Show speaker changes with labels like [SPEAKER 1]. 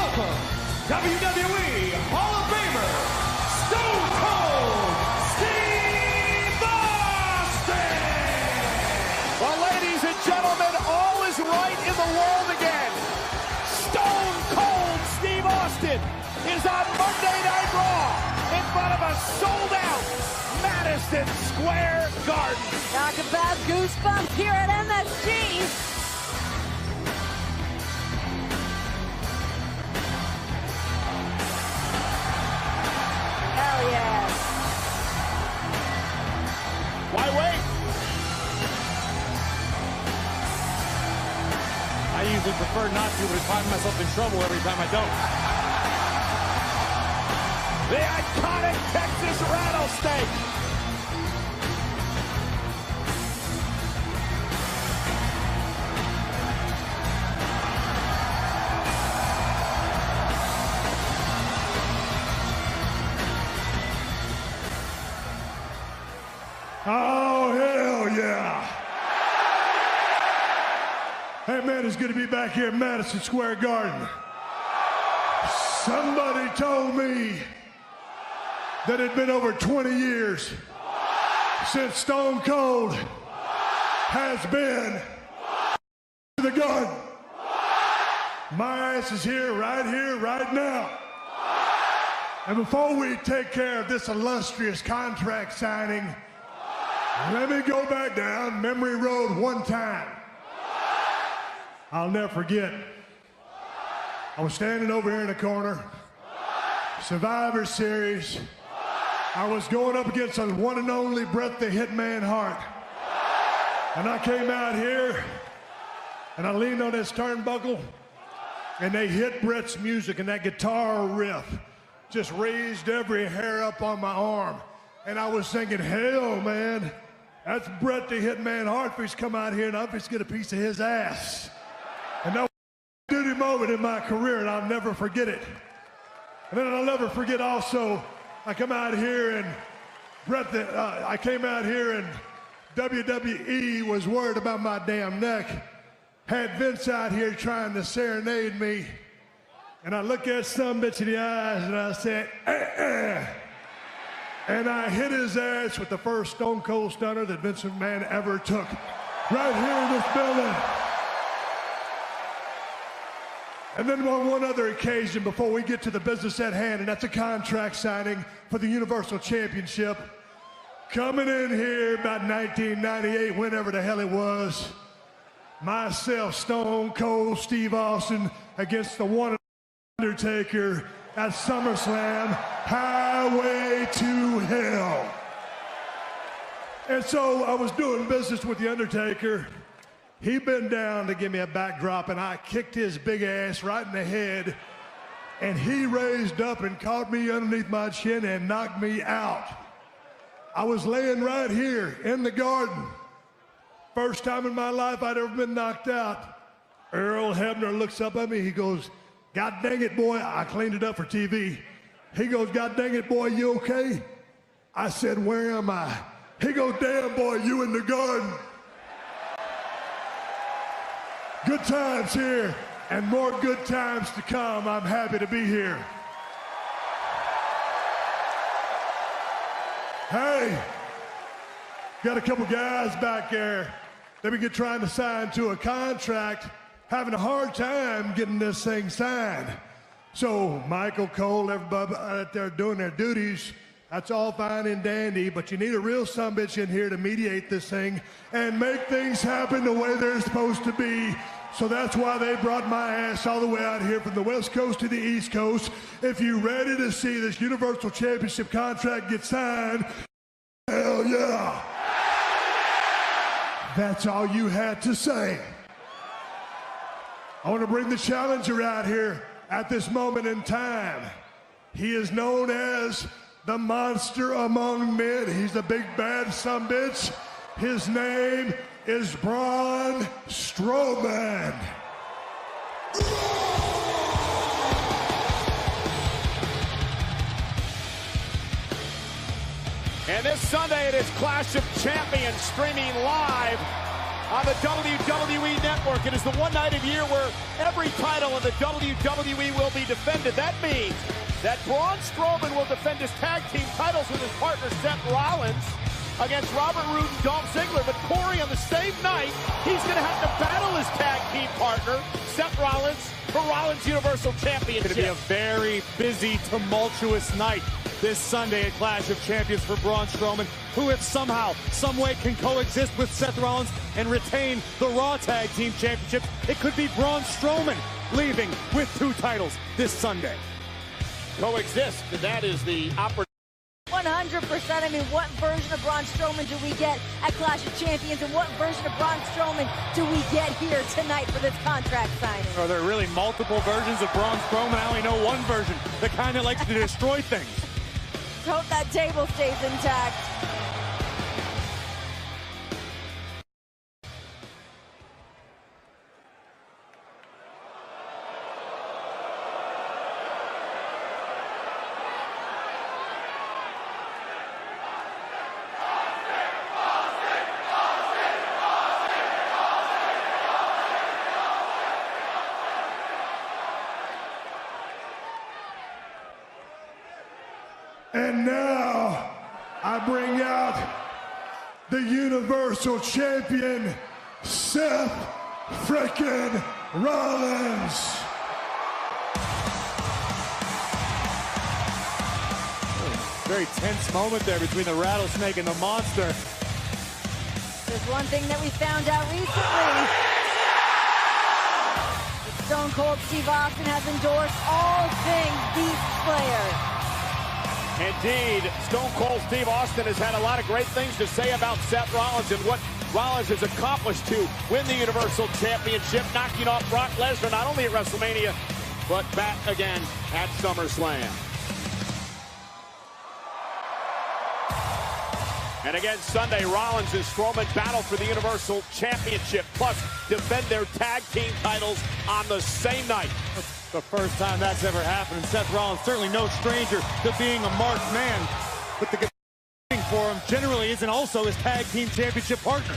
[SPEAKER 1] welcome WWE Hall of Famer, Stone Cold Steve Austin!
[SPEAKER 2] Well, ladies and gentlemen, all is right in the world again. Stone Cold Steve Austin is on Monday Night Raw in front of a sold-out Madison Square Garden.
[SPEAKER 3] Talk about goosebumps here at MSG. Hell yeah.
[SPEAKER 2] Why wait?
[SPEAKER 4] I usually prefer not to, but I find myself in trouble every time I don't.
[SPEAKER 2] The iconic Texas Rattlesnake.
[SPEAKER 5] Oh, hell yeah. Hey, man, it's good to be back here at Madison Square Garden. Somebody told me that it had been over 20 years since Stone Cold has been to the Garden. My ass is here, right now. And before we take care of this illustrious contract signing, let me go back down memory road one time. I'll never forget. I was standing over here in the corner, Survivor Series. I was going up against the one and only Bret the Hitman Hart. And I came out here, and I leaned on this turnbuckle, and they hit Bret's music, and that guitar riff just raised every hair up on my arm. And I was thinking, hell, man, that's Bret the Hitman Hart. He's come out here, and I'm just get a piece of his ass. And that was a duty moment in my career, and I'll never forget it. And then I'll never forget also, I come out here and I came out here and WWE was worried about my damn neck. Had Vince out here trying to serenade me. And I looked at some bitch in the eyes and I said, And I hit his ass with the first Stone Cold Stunner that Vince McMahon ever took. Right here in this building. And then on one other occasion before we get to the business at hand, and that's a contract signing for the Universal Championship. Coming in here about 1998, whenever the hell it was, myself, Stone Cold Steve Austin, against the one Undertaker at SummerSlam, Highway to Hell. And so I was doing business with the Undertaker. He bent down to give me a backdrop, and I kicked his big ass right in the head, and he raised up and caught me underneath my chin and knocked me out. I was laying right here in the Garden. First time in my life I'd ever been knocked out. Earl Hebner looks up at me. He goes, God dang it, boy. I cleaned it up for TV. He goes, God dang it, boy, you okay? I said, where am I? He goes, damn, boy, you in the Garden. Good times here, and more good times to come. I'm happy to be here. Hey, got a couple guys back there. They've been trying to sign to a contract, having a hard time getting this thing signed. So Michael Cole, everybody out there doing their duties, that's all fine and dandy, but you need a real sumbitch in here to mediate this thing and make things happen the way they're supposed to be. So that's why they brought my ass all the way out here from the West Coast to the East Coast. If you're ready to see this Universal Championship contract get signed, hell yeah. That's all you had to say. I want to bring the challenger out here at this moment in time. He is known as the monster among men. He's a big bad sumbitch. His name is Braun Strowman.
[SPEAKER 2] And this Sunday it is Clash of Champions streaming live on the WWE Network. It is the one night of year where every title in the WWE will be defended. That means that Braun Strowman will defend his tag team titles with his partner Seth Rollins against Robert Roode and Dolph Ziggler. But Corey, on the same night, he's going to have to battle his tag team partner, Seth Rollins, for Rollins Universal Championship.
[SPEAKER 4] It's going to be a very busy, tumultuous night this Sunday at Clash of Champions for Braun Strowman, who if somehow, some way can coexist with Seth Rollins and retain the Raw Tag Team Championships, it could be Braun Strowman leaving with 2 titles this Sunday.
[SPEAKER 2] Coexist, that is the opportunity.
[SPEAKER 3] 100%. I mean, what version of Braun Strowman do we get at Clash of Champions, and what version of Braun Strowman do we get here tonight for this contract signing?
[SPEAKER 4] Are there really multiple versions of Braun Strowman? I only know one version, the kind that likes to destroy things.
[SPEAKER 3] Hope that table stays intact.
[SPEAKER 5] And now, I bring out the Universal Champion, Seth frickin' Rollins.
[SPEAKER 4] Very tense moment there between the Rattlesnake and the Monster.
[SPEAKER 3] There's one thing that we found out recently. Stone Cold Steve Austin has endorsed all things Beast Slayer.
[SPEAKER 2] Indeed, Stone Cold Steve Austin has had a lot of great things to say about Seth Rollins and what Rollins has accomplished to win the Universal Championship, knocking off Brock Lesnar not only at WrestleMania, but back again at SummerSlam. And again Sunday, Rollins and Strowman battle for the Universal Championship, plus defend their tag team titles on the same night.
[SPEAKER 4] The first time that's ever happened, and Seth Rollins certainly no stranger to being a marked man, but the good thing for him generally isn't also his tag team championship partner.